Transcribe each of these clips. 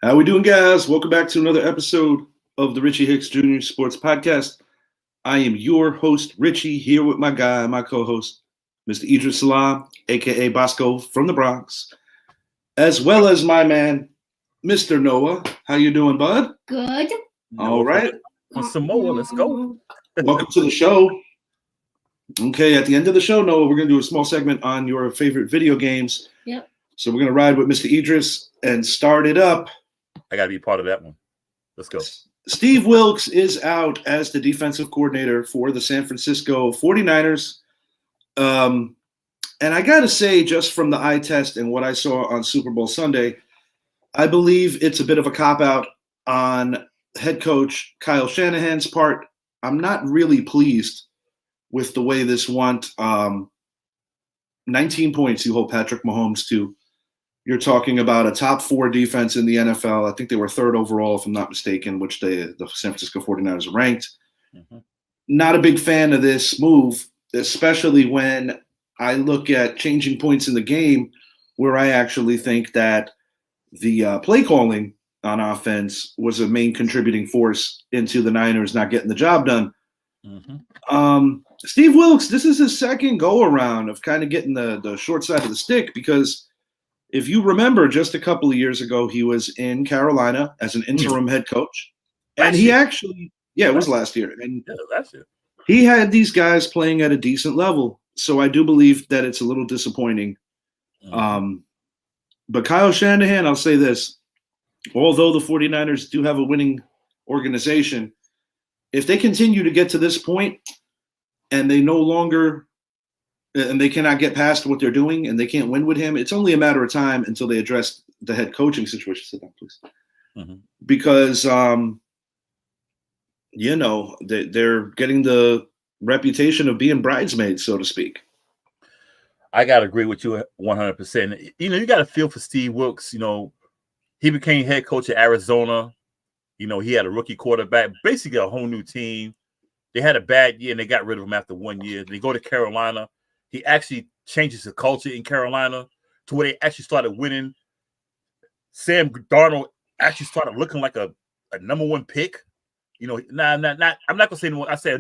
How we doing, guys? Welcome back to another episode of the Richie Hicks Jr. Sports Podcast. I am your host, Richie, here with my guy, my co-host, Mr. Idris Salam, aka Bosco from the Bronx, as well as my man, Mr. Noah. How you doing, bud? Good. All right. On Samoa, let's go. Welcome to the show. Okay, at the end of the show, Noah, we're going to do a small segment on your favorite video games. Yep. So we're going to ride with Mr. Idris and start it up. I got to be part of that one. Let's go. Steve Wilks is out as the defensive coordinator for the San Francisco 49ers. And I got to say, just from the eye test and what I saw on Super Bowl Sunday, I believe it's a bit of a cop-out on head coach Kyle Shanahan's part. I'm not really pleased with the way this went. 19 points you hold Patrick Mahomes to. You're talking about a top 4 defense in the NFL. I think they were 3rd overall, if I'm not mistaken, which the San Francisco 49ers ranked. Mm-hmm. Not a big fan of this move, especially when I look at changing points in the game where I actually think that the play calling on offense was a main contributing force into the Niners not getting the job done. Mm-hmm. Steve Wilks, this is his second go-around of kind of getting the short side of the stick because if you remember, just a couple of years ago, he was in Carolina as an interim head coach. And he actually, it was last year. And last year. He had these guys playing at a decent level. So I do believe that it's a little disappointing. Mm-hmm. But Kyle Shanahan, I'll say this. Although the 49ers do have a winning organization, if they continue to get to this point and they no longer – and they cannot get past what they're doing, and they can't win with him, it's only a matter of time until they address the head coaching situation. Sit down, please. Mm-hmm. Because, they're getting the reputation of being bridesmaids, so to speak. I got to agree with you 100%. You got to feel for Steve Wilks. He became head coach at Arizona. He had a rookie quarterback, basically a whole new team. They had a bad year, and they got rid of him after 1 year. They go to Carolina. He actually changes the culture in Carolina to where they actually started winning. Sam Darnold actually started looking like a number 1 pick. I'm not gonna say no. I say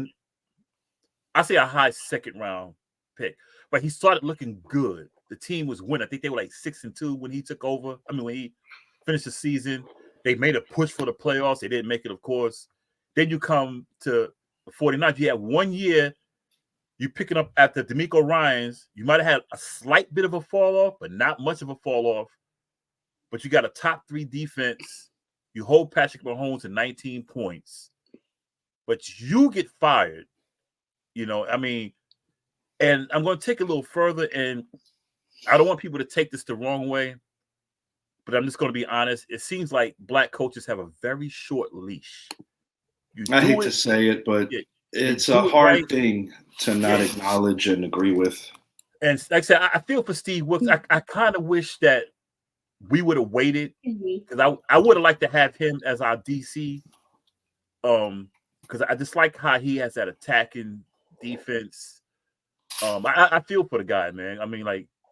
a high 2nd round pick, but he started looking good. The team was winning. I think they were like 6-2 when he took over. When he finished the season, they made a push for the playoffs. They didn't make it, of course. Then you come to the 49ers. You had 1 year. You picking up after DeMeco Ryans, you might have had a slight bit of a fall off, but not much of a fall off. But you got a top 3 defense. You hold Patrick Mahomes to 19 points, but you get fired. And I'm going to take it a little further, and I don't want people to take this the wrong way, but I'm just going to be honest. It seems like black coaches have a very short leash. I hate to say it, but it's a hard thing to not acknowledge and agree with. And like I said, I feel for Steve Wilks. I kind of wish that we would have waited because I would have liked to have him as our DC. Because I just like how he has that attacking defense. I feel for the guy, man.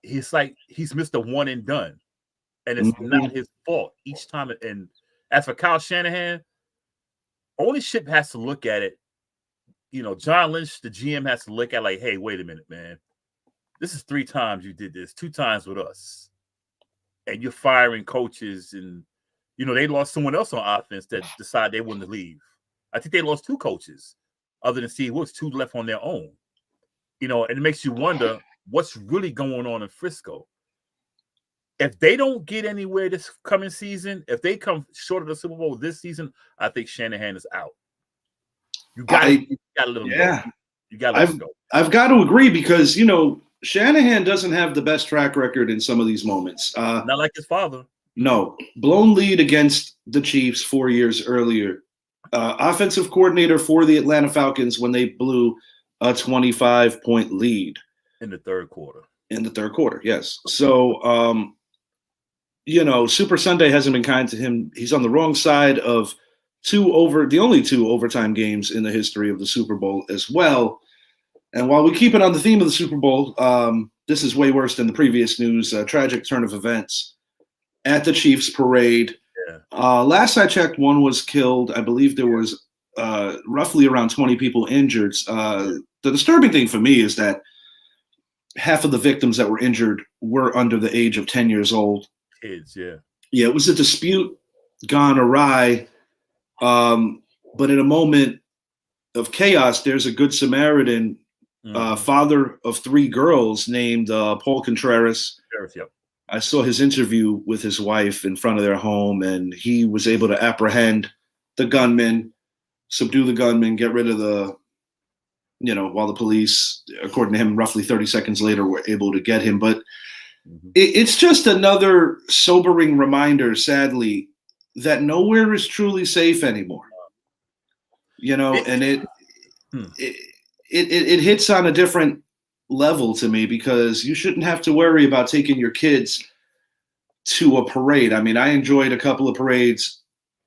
He's Mr. One and done, and it's not his fault each time. And as for Kyle Shanahan, ownership has to look at it. John Lynch, the GM, has to look at like, hey, wait a minute, man. This is 3 times you did this, 2 times with us. And you're firing coaches and, they lost someone else on offense that decided they wanted to leave. I think they lost 2 coaches other than Steve Wilks, 2 left on their own. And it makes you wonder what's really going on in Frisco. If they don't get anywhere this coming season, if they come short of the Super Bowl this season, I think Shanahan is out. You got to let him go. You got to let him go. I've got to agree because, Shanahan doesn't have the best track record in some of these moments. Not like his father. No. Blown lead against the Chiefs 4 years earlier. Offensive coordinator for the Atlanta Falcons when they blew a 25-point lead. In the 3rd quarter. In the 3rd quarter, yes. So, Super Sunday hasn't been kind to him. He's on the wrong side of the only 2 overtime games in the history of the Super Bowl as well. And while we keep it on the theme of the Super Bowl, this is way worse than the previous news. Tragic turn of events at the Chiefs parade. Last I checked, one was killed. I believe there was roughly around 20 people injured. The disturbing thing for me is that half of the victims that were injured were under the age of 10 years old. Kids, yeah. Yeah, it was a dispute gone awry. But in a moment of chaos, there's a good Samaritan, father of 3 girls named Paul Contreras. Yep. I saw his interview with his wife in front of their home, and he was able to apprehend the gunman, subdue the gunman, get rid of while the police, according to him, roughly 30 seconds later, were able to get him. But it's just another sobering reminder, sadly, that nowhere is truly safe anymore. And it hits on a different level to me, because you shouldn't have to worry about taking your kids to a parade. I mean, I enjoyed a couple of parades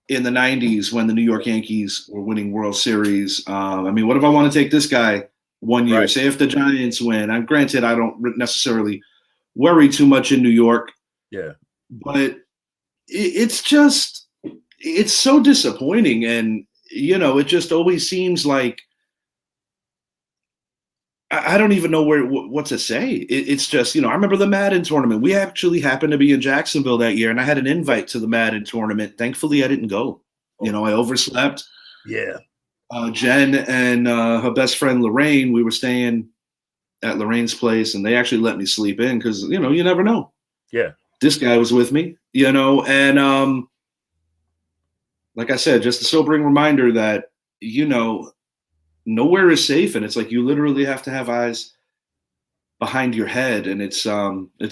in the 90s when the New York Yankees were winning World Series. I mean, what if I want to take this guy one year? Right. Say if the Giants win. And granted, I don't necessarily worry too much in New York. Yeah. But it's so disappointing. And, it just always seems like I don't even know what to say. It's just, I remember the Madden tournament. We actually happened to be in Jacksonville that year, and I had an invite to the Madden tournament. Thankfully, I didn't go. I overslept. Yeah. Jen and her best friend, Lorraine, we were staying at Lorraine's place, and they actually let me sleep in because, you never know. Yeah. This guy was with me, and like I said, just a sobering reminder that, nowhere is safe, and it's like you literally have to have eyes behind your head, and it's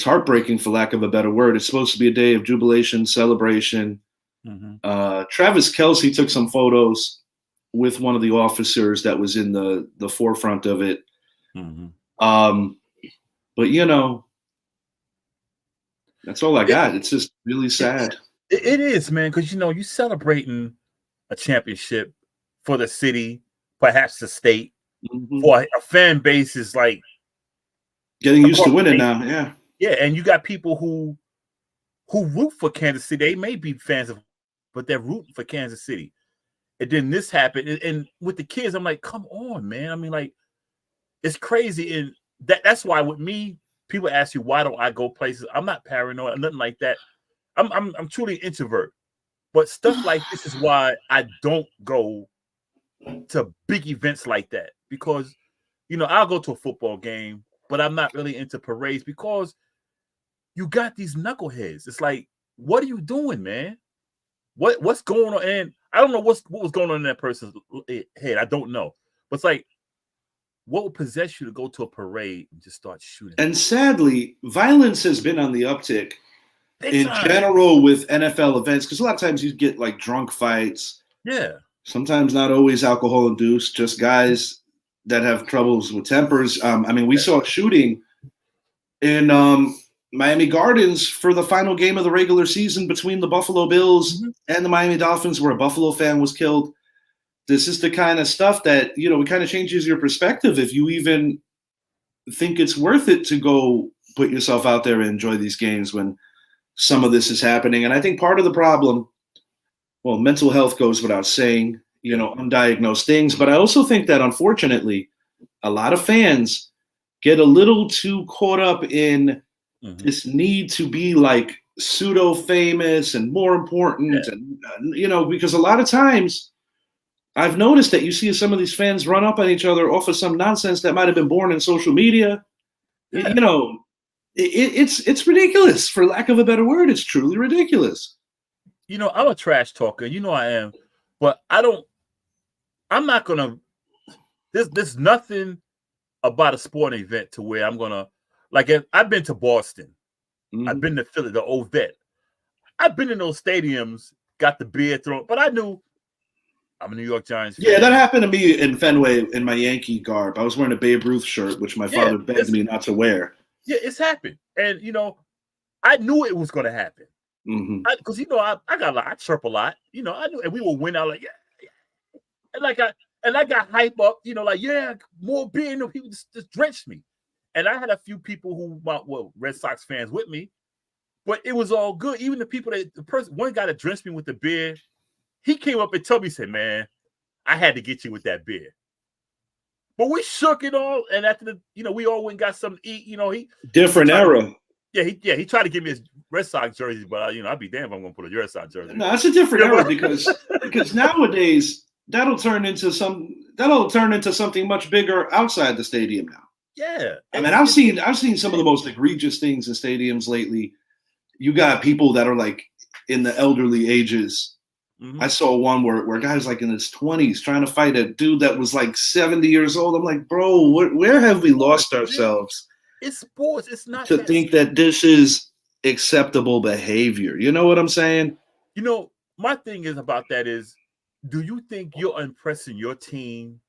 heartbreaking, for lack of a better word. It's supposed to be a day of jubilation, celebration. Travis Kelce took some photos with one of the officers that was in the forefront of it. But that's all I got. It's just really sad. It is, man, because you're celebrating a championship for the city, perhaps the state, for a fan base is like getting used to winning now. Yeah. Yeah. And you got people who root for Kansas City. They may be fans of, but they're rooting for Kansas City. And then this happened. And with the kids, I'm like, come on, man. I mean, like, it's crazy. And that's why with me, people ask you, why don't I go places? I'm not paranoid or nothing like that. I'm truly an introvert. But stuff like this is why I don't go to big events like that, because I'll go to a football game, but I'm not really into parades because you got these knuckleheads. It's like, what are you doing, man? What's going on? And I don't know what was going on in that person's head. I don't know. But it's like, what would possess you to go to a parade and just start shooting? And sadly, violence has been on the uptick in general with NFL events, because a lot of times you get like drunk fights. Yeah. Sometimes not always alcohol induced, just guys that have troubles with tempers. I mean, we saw a shooting in Miami Gardens for the final game of the regular season between the Buffalo Bills and the Miami Dolphins, where a Buffalo fan was killed. This is the kind of stuff that, it kind of changes your perspective if you even think it's worth it to go put yourself out there and enjoy these games when some of this is happening. And I think part of the problem, well, mental health goes without saying, undiagnosed things. But I also think that, unfortunately, a lot of fans get a little too caught up in this need to be like pseudo famous and more important. Yeah. And, because a lot of times I've noticed that you see some of these fans run up on each other off of some nonsense that might have been born in social media. Yeah. It's ridiculous, for lack of a better word. It's truly ridiculous. I'm a trash talker. I am, but I'm not gonna. There's nothing about a sporting event to where I'm gonna like. I've been to Boston. I've been to Philly, the old vet. I've been in those stadiums, got the beer thrown, but I knew I'm a New York Giants fan. Yeah, that happened to me in Fenway in my Yankee garb. I was wearing a Babe Ruth shirt, which my father begged me not to wear. Yeah, it's happened, and I knew it was going to happen. Because I got a lot, I chirp a lot, I knew, and we will win out like and I got hype up, more beer, people just drenched me, and I had a few people who were Red Sox fans with me, But it was all good. Even one guy that drenched me with the beer, he came up and told me, said, "Man, I had to get you with that beer." But we shook it all, and after we all went and got something to eat. Different era. He tried to give me his Red Sox jersey, but I'd be damned if I'm going to put a Red Sox jersey. No, that's a different era because nowadays that'll turn into something much bigger outside the stadium now. Yeah, I mean, I've seen some of the most egregious things in stadiums lately. You got people that are like in the elderly ages. Mm-hmm. I saw one where a guy's like in his 20s trying to fight a dude that was like 70 years old. I'm like, bro, where have we lost ourselves? It's sports. It's not to think that this is acceptable behavior. You know what I'm saying? My thing is about that is, do you think you're impressing your team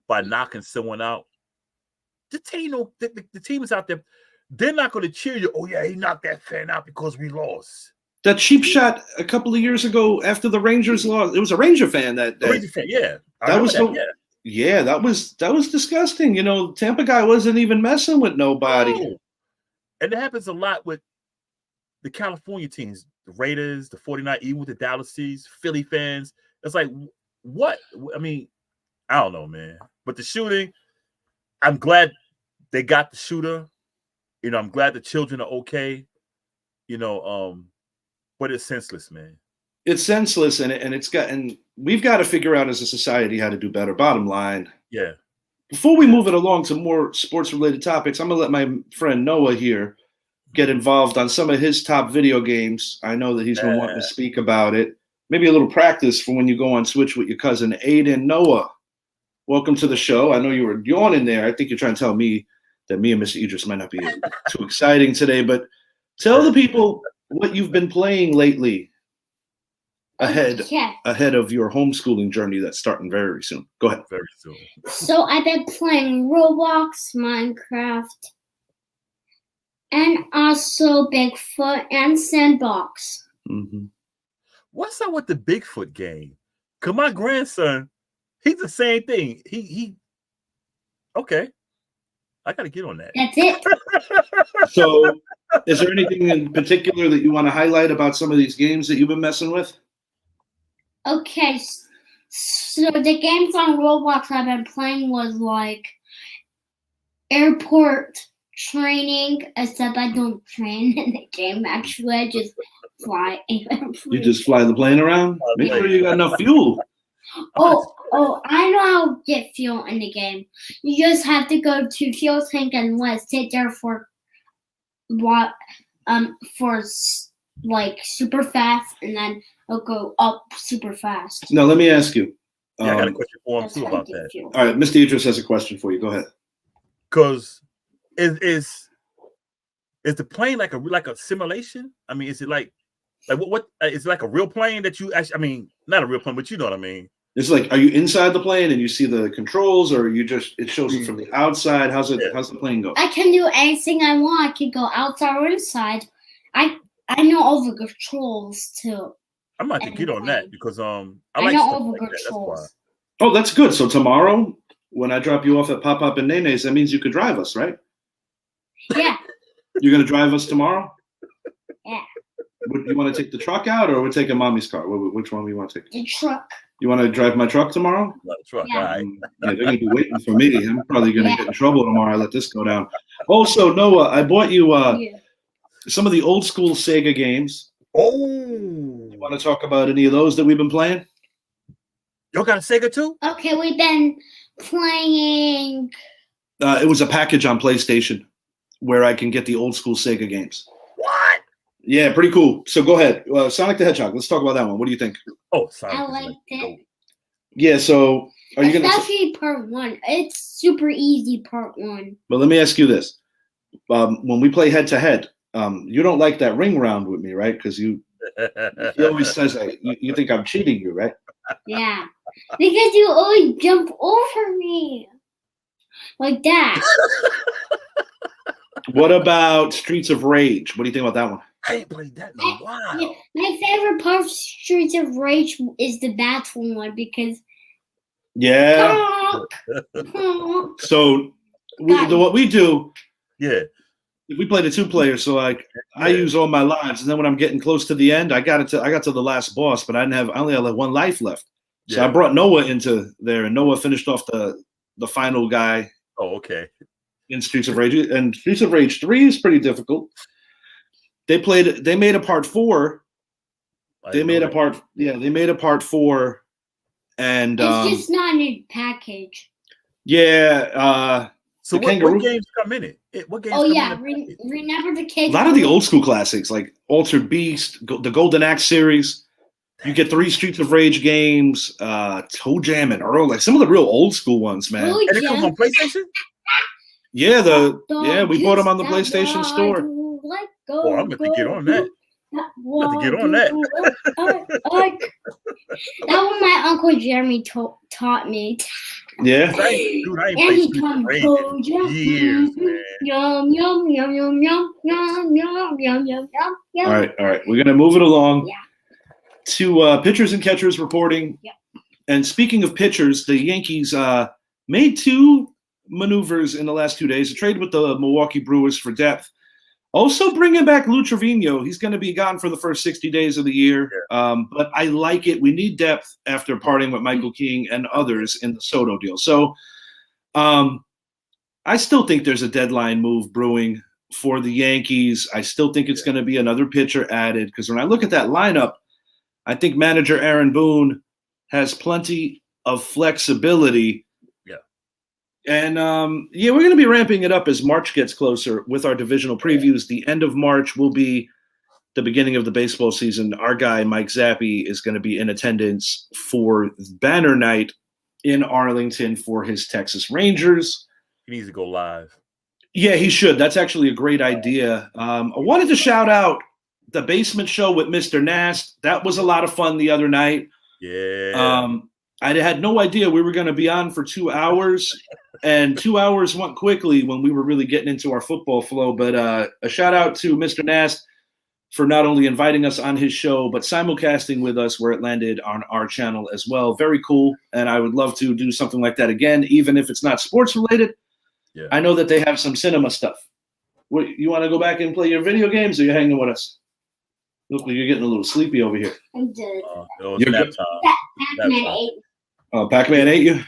by knocking someone out? The team is out there. They're not going to cheer you. Oh yeah, he knocked that fan out because we lost. That cheap shot a couple of years ago after the Rangers lost. It was a Ranger fan Ranger fan, yeah. That was disgusting. Tampa guy wasn't even messing with nobody. No. And it happens a lot with the California teams, the Raiders, the 49, even with the Dallas Seas, Philly fans. It's like, what? I mean, I don't know, man. But the shooting, I'm glad they got the shooter. I'm glad the children are okay. But it's senseless, man. It's senseless, and we've got to figure out as a society how to do better. Bottom line. Yeah. Before we move it along to more sports-related topics, I'm going to let my friend Noah here get involved on some of his top video games. I know that he's been wanting to speak about it. Maybe a little practice for when you go on Switch with your cousin Aiden. Noah, welcome to the show. I know you were yawning there. I think you're trying to tell me that me and Mr. Idris might not be too exciting today, but tell the people what you've been playing lately ahead of your homeschooling journey that's starting very soon. Go ahead. Very soon. So I've been playing Roblox, Minecraft, and also Bigfoot and Sandbox. Mm-hmm. What's up with the Bigfoot game? Cause my grandson, he's the same thing. He okay. I gotta get on that. That's it. So, is there anything in particular that you want to highlight about some of these games that you've been messing with? Okay, so the games on Roblox I've been playing was like airport training, except I don't train in the game. Actually, I just fly. You just fly the plane around? Make sure you got enough fuel. Oh, I know how to get fuel in the game. You just have to go to fuel tank and sit there for like super fast, and then it'll go up super fast. Now let me ask you. I got a question for him too about that. All right, Mr. Idris has a question for you. Go ahead. Because is the plane like a simulation? I mean, is it like what is it like a real plane that you actually? I mean, not a real plane, but you know what I mean. It's like, are you inside the plane and you see the controls, or it shows it from the outside? How's the plane go? I can do anything I want. I can go outside or inside. I know all the controls too. I'm about to get on that because I know all the controls. Oh, that's good. So tomorrow, when I drop you off at Pop Up and Nene's, that means you could drive us, right? Yeah. You're gonna drive us tomorrow? Yeah. Would you want to take the truck out, or we're taking Mommy's car? Which one do you want to take? The truck. You want to drive my truck tomorrow? The truck, yeah. All right. Yeah, they're going to be waiting for me. I'm probably going to get in trouble tomorrow. I let this go down. Also, Noah, I bought you some of the old school Sega games. Oh. You want to talk about any of those that we've been playing? Y'all got a Sega too? Okay, we've been playing. It was a package on PlayStation where I can get the old school Sega games. What? Yeah, pretty cool. So go ahead. Sonic the Hedgehog. Let's talk about that one. What do you think? Oh, Sonic. I liked it. Yeah, so are you going to... Especially part one. It's super easy, part one. But let me ask you this. When we play head-to-head, you don't like that ring round with me, right? Because he always says, you think I'm cheating you, right? Yeah. Because you always jump over me. Like that. What about Streets of Rage? What do you think about that one? I ain't played that in a while. My favorite part of Streets of Rage is the bathroom one because. Yeah. So what we do. Yeah. We played a 2-player, so like I use all my lives, and then when I'm getting close to the end, I got to the last boss, but I only had like 1 life left. So I brought Noah into there, and Noah finished off the final guy. Oh, okay. In Streets of Rage, and Streets of Rage 3 is pretty difficult. They made a part 4. They made a part 4, and it's just not in a package. Yeah. So what games come in it? What games? Oh yeah, remember the kids. A lot of the old school classics like Altered Beast, the Golden Axe series. You get 3 Streets of Rage games, Toe Jam and Earl, like some of the real old school ones, man. And it comes on PlayStation. Yeah, we bought them on the PlayStation Store. Oh, I'm going to get on that. That one my Uncle Jeremy taught me. Yeah. Dude, I ain't played years, man. Yum, yum, yum, yum, yum, yum, yum, yum, yum, yum. All right. We're going to move it along. Yeah. To pitchers and catchers reporting. Yep. And speaking of pitchers, the Yankees made 2 maneuvers in the last 2 days. A trade with the Milwaukee Brewers for depth. Also bringing back Lou Trevino. He's going to be gone for the first 60 days of the year. But I like it. We need depth after parting with Michael King and others in the Soto deal. So I still think there's a deadline move brewing for the Yankees. I still think it's going to be another pitcher added because when I look at that lineup, I think manager Aaron Boone has plenty of flexibility. Yeah. And, we're going to be ramping it up as March gets closer with our divisional previews. The end of March will be the beginning of the baseball season. Our guy, Mike Zappi, is going to be in attendance for banner night in Arlington for his Texas Rangers. He needs to go live. Yeah, he should. That's actually a great idea. I wanted to shout out the Basement Show with Mr. Nast. That was a lot of fun the other night. Yeah. I had no idea we were going to be on for 2 hours, and 2 hours went quickly when we were really getting into our football flow. But a shout out to Mr. Nast for not only inviting us on his show, but simulcasting with us where it landed on our channel as well. Very cool. And I would love to do something like that again, even if it's not sports related. Yeah. I know that they have some cinema stuff. What, you want to go back and play your video games, or you're hanging with us? Look like you're getting a little sleepy over here. I did. You're nap time. Pac-Man ate. Oh, Pac-Man ate you?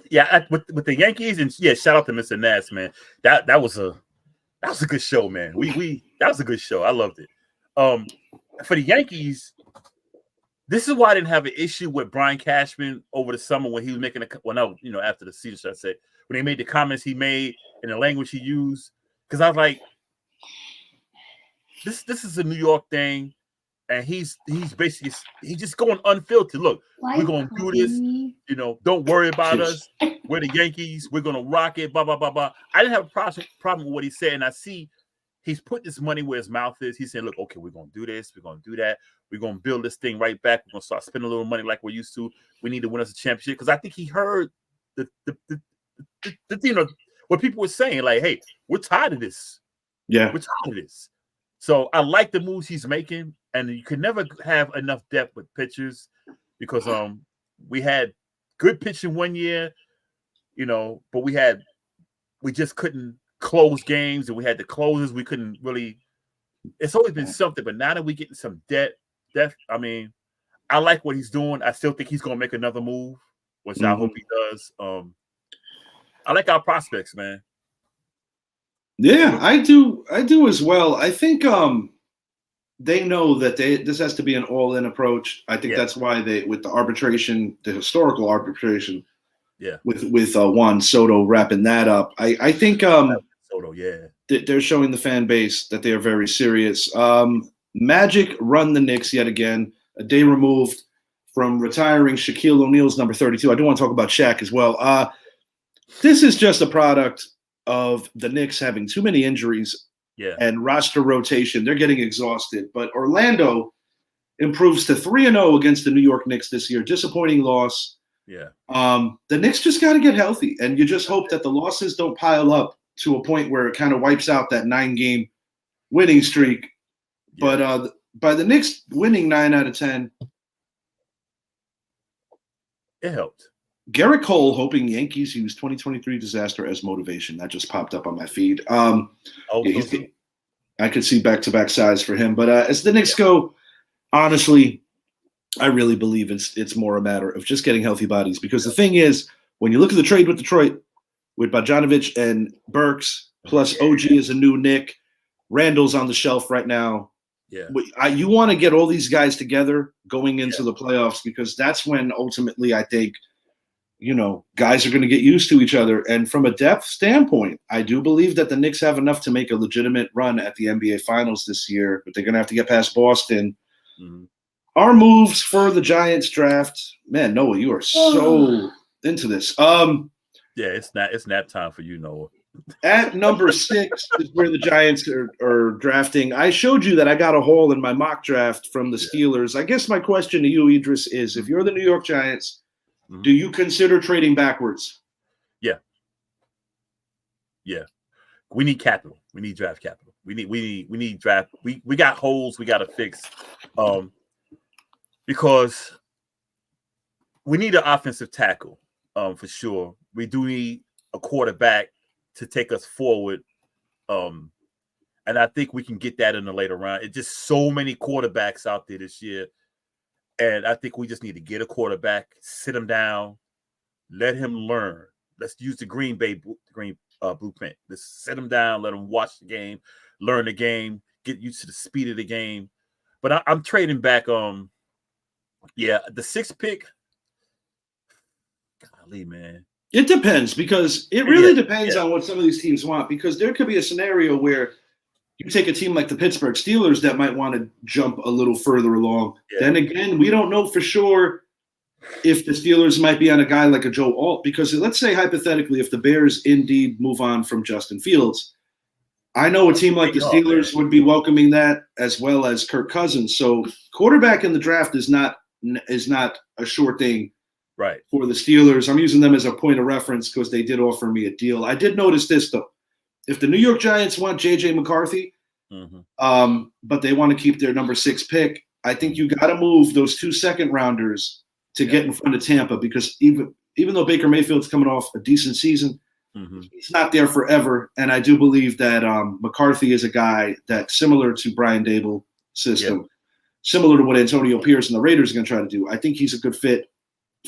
Yeah, with the Yankees, and yeah, shout out to Mr. Nats, man. That was a good show, man. That was a good show. I loved it. For the Yankees, this is why I didn't have an issue with Brian Cashman over the summer when he was making after the season, should I say, when they made the comments he made and the language he used, because I was like, this is a New York thing, and he's basically just going unfiltered. Look, we're gonna do this. Don't worry about us. We're the Yankees. We're gonna rock it. Blah blah blah blah. I didn't have a problem with what he said, and I see he's put this money where his mouth is. He's saying, "Look, okay, we're gonna do this. We're gonna do that. We're gonna build this thing right back. We're gonna start spending a little money like we're used to. We need to win us a championship." Because I think he heard the what people were saying, like, "Hey, we're tired of this. Yeah, we're tired of this." So I like the moves he's making, and you can never have enough depth with pitchers because we had good pitching one year, but we just couldn't close games, and we had the closers. We couldn't really. It's always been something, but now that we're getting some depth, I mean, I like what he's doing. I still think he's going to make another move, which I hope he does. I like our prospects, man. Yeah, I do as well. I think they know that this has to be an all-in approach. I think that's why with the arbitration, the historical arbitration, with Juan Soto wrapping that up. I think Soto, they're showing the fan base that they are very serious. Magic run the Knicks yet again, a day removed from retiring Shaquille O'Neal's number 32. I do want to talk about Shaq as well. This is just a product of the Knicks having too many injuries and roster rotation. They're getting exhausted. But Orlando improves to 3-0 against the New York Knicks this year. Disappointing loss. Yeah. The Knicks just got to get healthy, and you just hope that the losses don't pile up to a point where it kind of wipes out that 9-game winning streak. Yeah. But by the Knicks winning 9 out of 10, it helped. Garrett Cole hoping Yankees use 2023 disaster as motivation. That just popped up on my feed. Yeah, I could see back-to-back size for him. But as the Knicks go, honestly, I really believe it's more a matter of just getting healthy bodies. Because the thing is, when you look at the trade with Detroit, with Bogdanovich and Burks, plus OG is a new Nick, Randall's on the shelf right now. Yeah, you want to get all these guys together going into the playoffs, because that's when ultimately I think, guys are going to get used to each other. And from a depth standpoint, I do believe that the Knicks have enough to make a legitimate run at the NBA Finals this year, but they're going to have to get past Boston. Mm-hmm. Our moves for the Giants draft, man, Noah, you are so into this. Yeah, it's nap time for you, Noah. At number 6 is where the Giants are drafting. I showed you that I got a haul in my mock draft from the Steelers. I guess my question to you, Idris, is if you're the New York Giants, do you consider trading backwards? Yeah. We need capital. We need draft capital. We need draft. We got holes we got to fix. Because we need an offensive tackle, for sure. We do need a quarterback to take us forward. And I think we can get that in the later round. It's just so many quarterbacks out there this year. And I think we just need to get a quarterback, sit him down, let him learn. Let's use the Green Bay blueprint. Let's sit him down, let him watch the game, learn the game, get used to the speed of the game. But I'm trading back. The 6th pick. Golly, man. It depends, because it really depends on what some of these teams want, because there could be a scenario where you take a team like the Pittsburgh Steelers that might want to jump a little further along. Yeah. Then again, we don't know for sure if the Steelers might be on a guy like a Joe Alt, because let's say hypothetically, if the Bears indeed move on from Justin Fields, I know a team like the Steelers would be welcoming that, as well as Kirk Cousins. So quarterback in the draft is not a sure thing. Right. For the Steelers. I'm using them as a point of reference because they did offer me a deal. I did notice this, though. If the New York Giants want J.J. McCarthy, but they want to keep their number 6 pick, I think you got to move those 2 second-rounders to get in front of Tampa, because even though Baker Mayfield's coming off a decent season, he's not there forever. And I do believe that McCarthy is a guy that's similar to Brian Daboll's system, similar to what Antonio Pierce and the Raiders are going to try to do. I think he's a good fit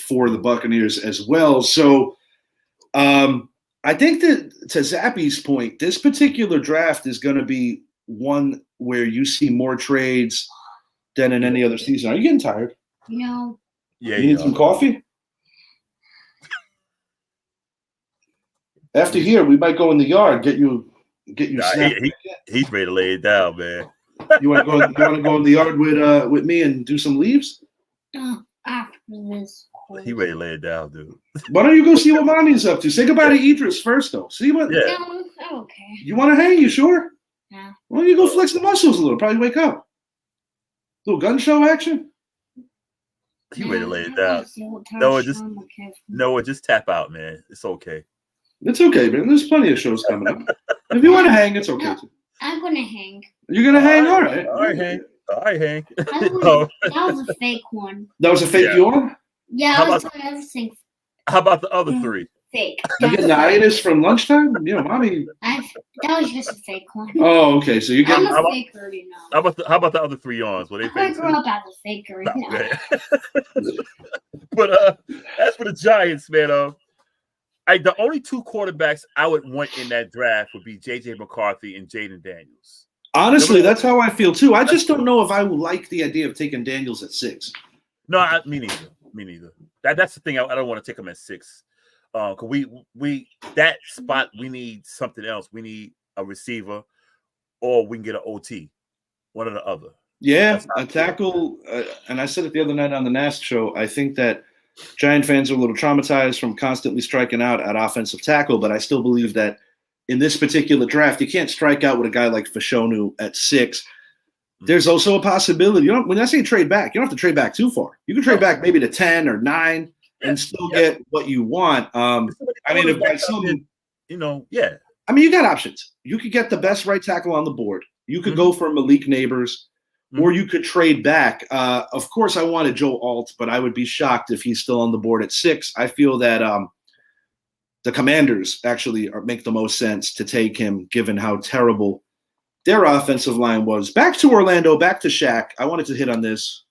for the Buccaneers as well. So I think that, to Zappy's point, this particular draft is going to be one where you see more trades than in any other season. Are you getting tired? No. Yeah. You need some coffee? After here, we might go in the yard, get you he's ready to lay it down, man. You want to go in the yard with me and do some leaves? After this. He ready to lay it down, dude. Why don't you go see what Mommy's up to? Say goodbye to Idris first, though. See what? Yeah. No, I'm okay. You want to hang? You sure? Yeah. Why don't you go flex the muscles a little? Probably wake up. Little gun show action. He ready to lay it down. Noah, just tap out, man. It's okay. It's okay, man. There's plenty of shows coming up. If you want to hang, it's okay too. I'm gonna hang. You're gonna hang? All right. All right, Hank. That was a fake one. That was a fake yawn? Yeah, how about the other 3? Fake. You getting the itis from lunchtime? Mommy. That was just a fake one. Oh, okay. So you're getting. I'm a faker now. How about the other 3 yawns? Were they fake? I grew up as a faker. But as for the Giants, man, the only 2 quarterbacks I would want in that draft would be J.J. McCarthy and Jaden Daniels. Honestly, that's how I feel too. I just don't know if I would like the idea of taking Daniels at 6. No, me neither. That's the thing. I don't want to take him at 6. Because we that spot, we need something else. We need a receiver, or we can get an OT, one or the other. Yeah, a tackle. And I said it the other night on the Nast show. I think that Giant fans are a little traumatized from constantly striking out at offensive tackle, but I still believe that in this particular draft, you can't strike out with a guy like Fashanu at 6. There's also a possibility. When I say trade back, you don't have to trade back too far. You can trade back maybe to 10 or 9 and still get what you want. If by some, I mean, you got options. You could get the best right tackle on the board. You could go for Malik Neighbors, or you could trade back. Of course, I wanted Joe Alt, but I would be shocked if he's still on the board at 6. I feel that the Commanders actually make the most sense to take him, given how terrible their offensive line was. Back to Orlando, back to Shaq. I wanted to hit on this.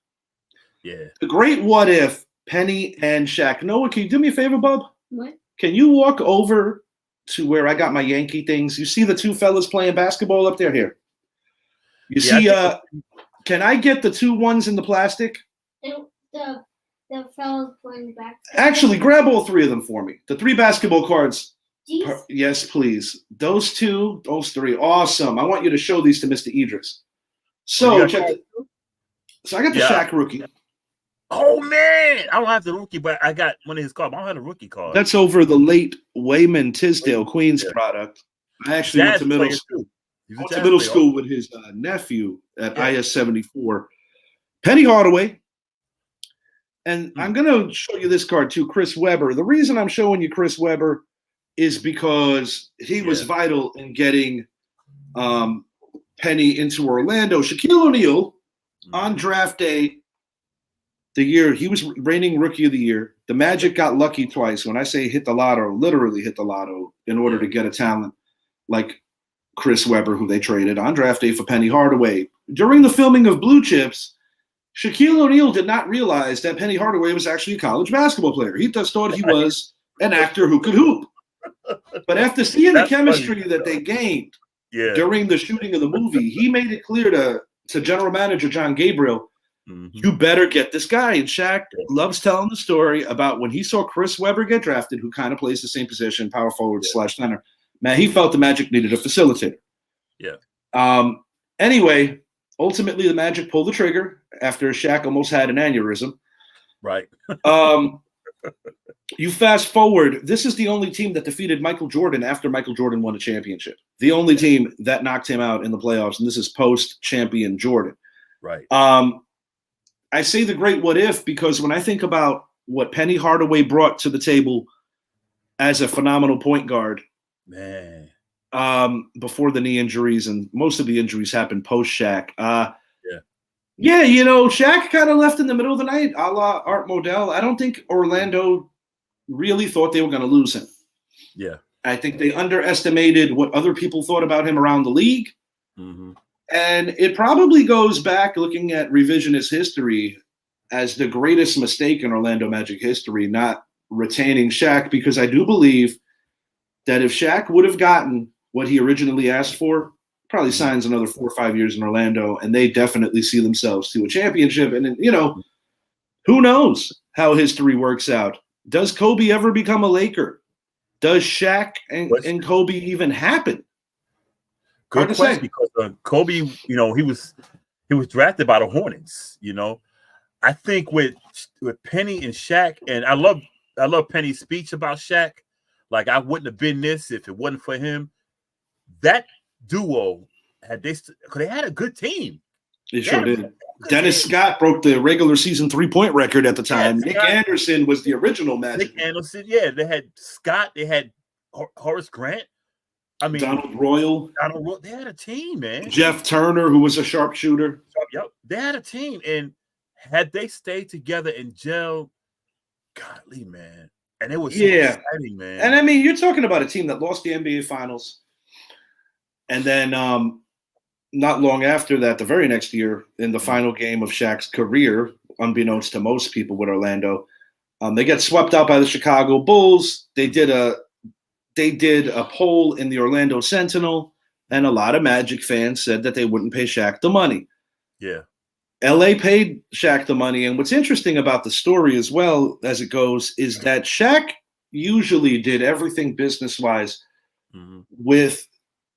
Yeah. The great what if Penny and Shaq. Noah, can you do me a favor, bub? What? Can you walk over to where I got my Yankee things? You see the two fellas playing basketball up there? Here. You see, can I get the 2 ones in the plastic? The fellas playing back. Actually, grab all 3 of them for me. The 3 basketball cards. These? Yes, please. Those 2, those 3. Awesome. I want you to show these to Mr. Idris. So, so I got the Shaq rookie. Oh, man. I don't have the rookie, but I got one of his cards. I don't have the rookie card. That's over the late Wayman Tisdale, Queens product. I actually went to middle school. Went to middle school with his nephew at IS 74. Penny Hardaway. And I'm going to show you this card too, Chris Webber. The reason I'm showing you Chris Webber is because he was vital in getting Penny into Orlando. Shaquille O'Neal on draft day, the year he was reigning rookie of the year. The Magic got lucky twice. When I say hit the lotto, literally hit the lotto in order to get a talent like Chris Webber, who they traded on draft day for Penny Hardaway. During the filming of Blue Chips, Shaquille O'Neal did not realize that Penny Hardaway was actually a college basketball player. He just thought he was an actor who could hoop. But after seeing the chemistry that they gained during the shooting of the movie, he made it clear to general manager John Gabriel, you better get this guy. And Shaq loves telling the story about when he saw Chris Webber get drafted, who kind of plays the same position, power forward / center. Man, he felt the Magic needed a facilitator. Anyway, ultimately the Magic pulled the trigger after Shaq almost had an aneurysm. Right. You fast forward, this is the only team that defeated Michael Jordan after Michael Jordan won a championship. The only team that knocked him out in the playoffs, and this is post-champion Jordan. Right. I say the great what if because when I think about what Penny Hardaway brought to the table as a phenomenal point guard, man, before the knee injuries, and most of the injuries happened post-Shaq. Shaq kind of left in the middle of the night, a la Art Modell. I don't think Orlando really thought they were going to lose him. Yeah. I think they underestimated what other people thought about him around the league. And it probably goes back, looking at revisionist history, as the greatest mistake in Orlando Magic history, not retaining Shaq, because I do believe that if Shaq would have gotten what he originally asked for, probably signs another 4 or 5 years in Orlando, and they definitely see themselves to a championship. And, who knows how history works out? Does Kobe ever become a Laker? Does Shaq and Kobe even happen? Good question, because Kobe, he was drafted by the Hornets. I think with Penny and Shaq, and I love Penny's speech about Shaq. Like, I wouldn't have been this if it wasn't for him. That duo because they had a good team. They sure did. Dennis Scott broke the regular season 3-point record at the time. Nick Anderson was the original Magic. Nick Anderson, they had Scott, they had Horace Grant. I mean, Donald Royal. They had a team, man. Jeff Turner, who was a sharpshooter. Yep, they had a team, and had they stayed together and gelled, godly, man. And it was so exciting, man. And I mean, you're talking about a team that lost the NBA Finals. And then not long after that, the very next year, in the final game of Shaq's career, unbeknownst to most people with Orlando, they get swept out by the Chicago Bulls. They did a poll in the Orlando Sentinel, and a lot of Magic fans said that they wouldn't pay Shaq the money. Yeah. LA paid Shaq the money. And what's interesting about the story as well as it goes is that Shaq usually did everything business-wise with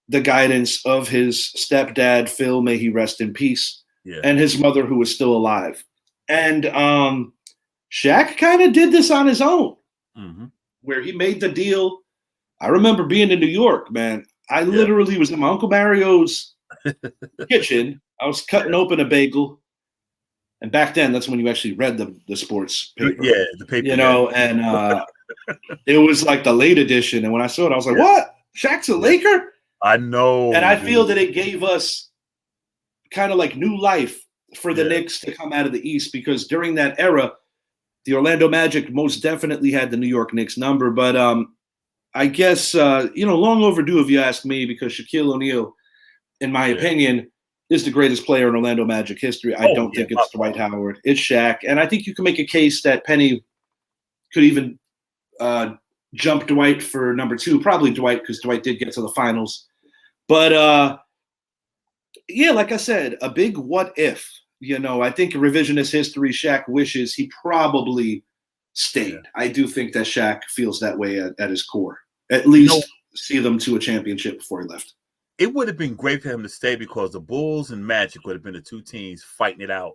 the guidance of his stepdad, Phil, may he rest in peace, and his mother, who was still alive. And Shaq kind of did this on his own, where he made the deal. I remember being in New York, man. I literally was in my Uncle Mario's kitchen. I was cutting open a bagel. And back then, that's when you actually read the sports paper. Yeah, the paper. And it was like the late edition. And when I saw it, I was like, what? Shaq's a Laker? I know. And I feel that it gave us kind of like new life for the Knicks to come out of the East, because during that era, the Orlando Magic most definitely had the New York Knicks number. But I guess, long overdue if you ask me, because Shaquille O'Neal, in my opinion, is the greatest player in Orlando Magic history. I don't think it's Dwight Howard. It's Shaq. And I think you can make a case that Penny could even jump Dwight for number 2. Probably Dwight, because Dwight did get to the finals. But, like I said, a big what if. I think revisionist history, Shaq wishes he probably stayed. Yeah. I do think that Shaq feels that way at his core. At least see them to a championship before he left. It would have been great for him to stay, because the Bulls and Magic would have been the 2 teams fighting it out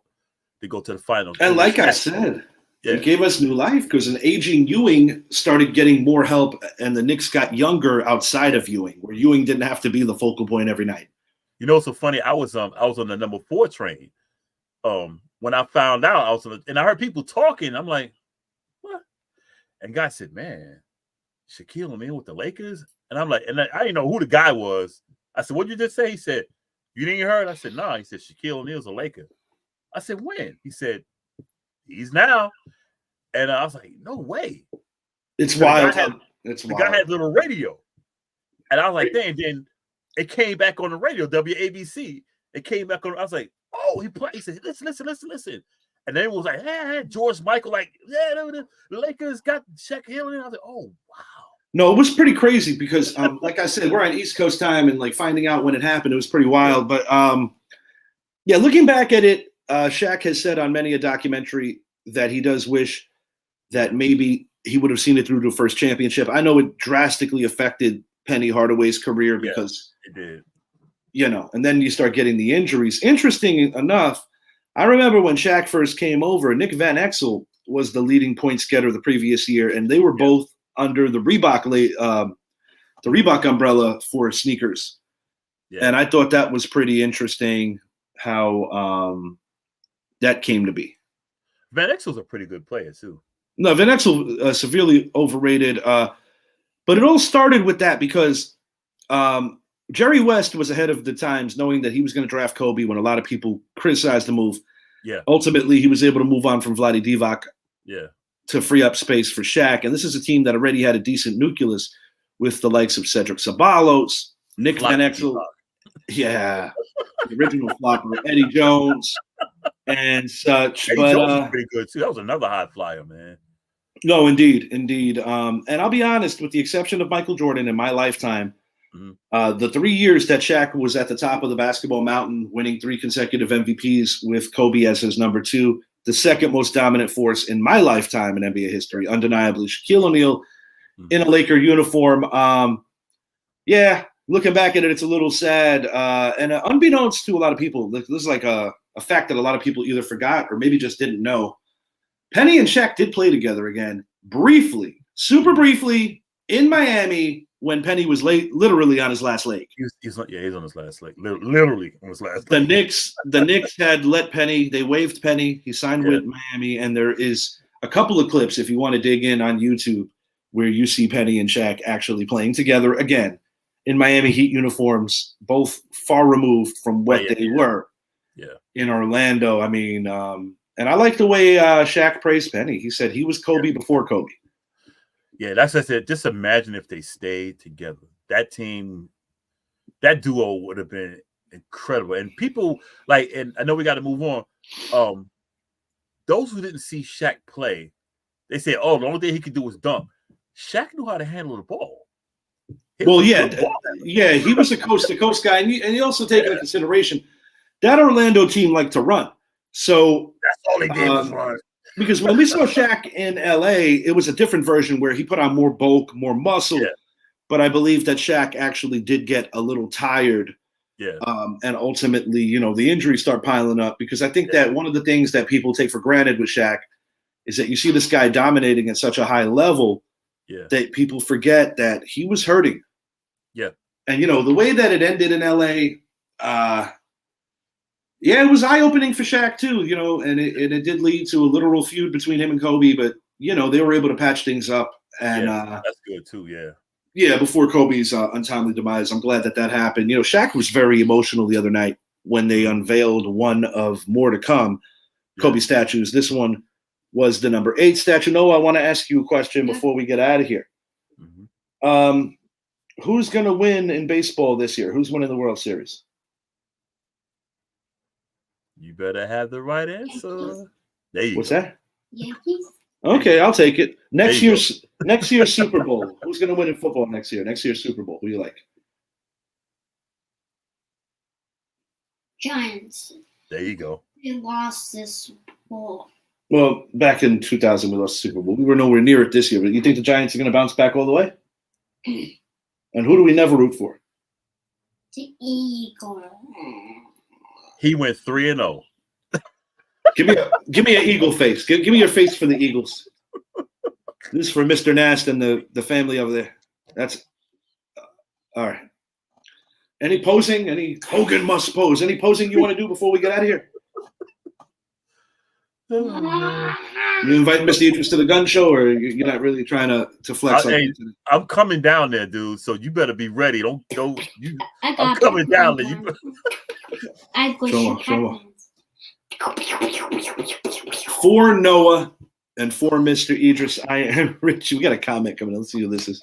to go to the finals. And like I said, it gave us new life, because an aging Ewing started getting more help, and the Knicks got younger outside of Ewing, where Ewing didn't have to be the focal point every night. It's so funny. I was on the number 4 train. When I found out, and I heard people talking. I'm like, what? And guy said, man, Shaquille O'Neal with the Lakers? And I'm like, and I didn't know who the guy was. I said, what'd you just say? He said, you didn't hear it? I said, no. He said, Shaquille O'Neal's a Laker. I said, when? He said, he's now. And I was like, no way. It's wild. The guy had a little radio. And I was like, dang. Then it came back on the radio, WABC. It came back on. I was like, oh, he played. He said, listen. And then it was like, hey, George Michael, like, the Lakers got Shaquille O'Neal. I was like, oh, wow. No, it was pretty crazy, because, like I said, we're on East Coast time, and like finding out when it happened, it was pretty wild. But looking back at it, Shaq has said on many a documentary that he does wish that maybe he would have seen it through to a first championship. I know it drastically affected Penny Hardaway's career, because it did. And then you start getting the injuries. Interesting enough, I remember when Shaq first came over, Nick Van Exel was the leading points getter the previous year, and they were both under the Reebok umbrella for sneakers. Yeah. And I thought that was pretty interesting how that came to be. Van Exel's a pretty good player too. No, Van Exel severely overrated. But it all started with that, because Jerry West was ahead of the times, knowing that he was going to draft Kobe when a lot of people criticized the move. Yeah. Ultimately, he was able to move on from Vlade Divac. Yeah. To free up space for Shaq. And this is a team that already had a decent nucleus with the likes of Cedric Ceballos, Nick Van Exel, the original flopper, Eddie Jones, and such. Eddie Jones was pretty good too. That was another high flyer, man. No, indeed. And I'll be honest, with the exception of Michael Jordan in my lifetime, the 3 years that Shaq was at the top of the basketball mountain, winning 3 consecutive MVPs with Kobe as his number 2, the second most dominant force in my lifetime in NBA history, undeniably, Shaquille O'Neal in a Laker uniform. Looking back at it, it's a little sad. And unbeknownst to a lot of people, this is like a fact that a lot of people either forgot or maybe just didn't know. Penny and Shaq did play together again, briefly, super briefly, in Miami, when Penny was literally on his last leg. He's on his last leg. Literally on his last leg. The Knicks had let Penny, they waived Penny. He signed with Miami, and there is a couple of clips, if you want to dig in on YouTube, where you see Penny and Shaq actually playing together again in Miami Heat uniforms, both far removed from what they were in Orlando. I mean, and I like the way Shaq praised Penny. He said he was Kobe before Kobe. Yeah, that's what I said. Just imagine if they stayed together. That team, that duo would have been incredible. And people and I know we got to move on. Those who didn't see Shaq play, they say, "Oh, the only thing he could do was dunk." Shaq knew how to handle the ball. He was a coast-to-coast guy, and you also take into consideration that Orlando team liked to run. So that's all they did was run. Because when we saw Shaq in LA, it was a different version where he put on more bulk, more muscle. Yeah. But I believe that Shaq actually did get a little tired. Yeah. And ultimately, the injuries start piling up, because I think that one of the things that people take for granted with Shaq is that you see this guy dominating at such a high level that people forget that he was hurting. Yeah. And, the way that it ended in LA, it was eye-opening for Shaq too, and it did lead to a literal feud between him and Kobe, but, they were able to patch things up. And that's good too, Yeah, before Kobe's untimely demise. I'm glad that happened. Shaq was very emotional the other night when they unveiled one of more to come Kobe statues. This one was the number 8 statue. Noah, I want to ask you a question before we get out of here. Who's going to win in baseball this year? Who's winning the World Series? You better have the right answer. There you What's go. that? Yankees. Okay, I'll take it. Next year's Super Bowl. Who's going to win in football next year? Next year's Super Bowl. Who do you like? Giants. There you go. They lost this Super Bowl. Well, back in 2000, we lost the Super Bowl. We were nowhere near it this year. But you think the Giants are going to bounce back all the way? And who do we never root for? The Eagles. He went 3-0. Give me an Eagle face. Give me your face for the Eagles. This is for Mr. Nast and the family over there. That's all right. Any posing? Any Hogan must pose? Any posing you want to do before we get out of here? You invite Mr. Idris to the gun show, or you're not really trying to flex? I'm coming down there, dude. So you better be ready. Don't. I'm coming down there. I show on. For Noah and for Mr. Idris, I am Rich. We got a comment coming. Let's see who this is.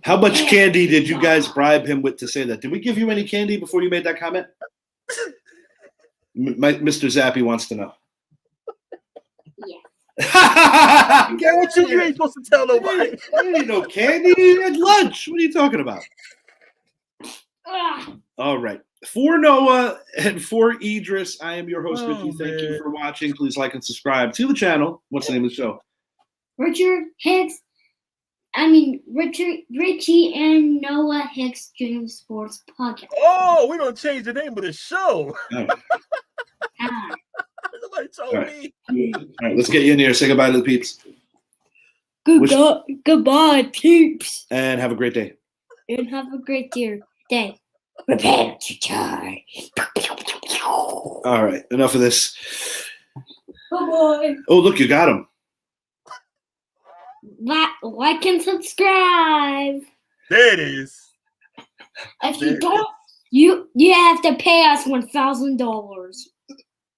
How much candy did you guys bribe him with to say that? Did we give you any candy before you made that comment? Mr. Zappy wants to know. Yeah. You ain't supposed to tell nobody. There ain't no candy at lunch. What are you talking about? All right. For Noah and for Idris, I am your host, Richie. Thank you for watching. Please like and subscribe to the channel. What's the name of the show? Richie and Noah Hicks Junior Sports Podcast. Oh, we're going to change the name of the show. Right. Nobody told me. All right, let's get you in here. Say goodbye to the peeps. Goodbye, peeps. And have a great day. And have a great day. Prepare to die. All right, enough of this. Bye-bye. Oh, look, you got him. Like and subscribe. There it is. If you don't, you have to pay us $1,000.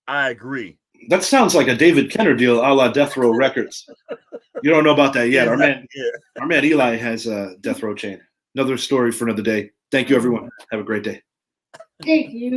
I agree. That sounds like a David Kenner deal, a la Death Row Records. You don't know about that yet. Our man Eli has a Death Row chain. Another story for another day. Thank you, everyone. Have a great day. Thank you.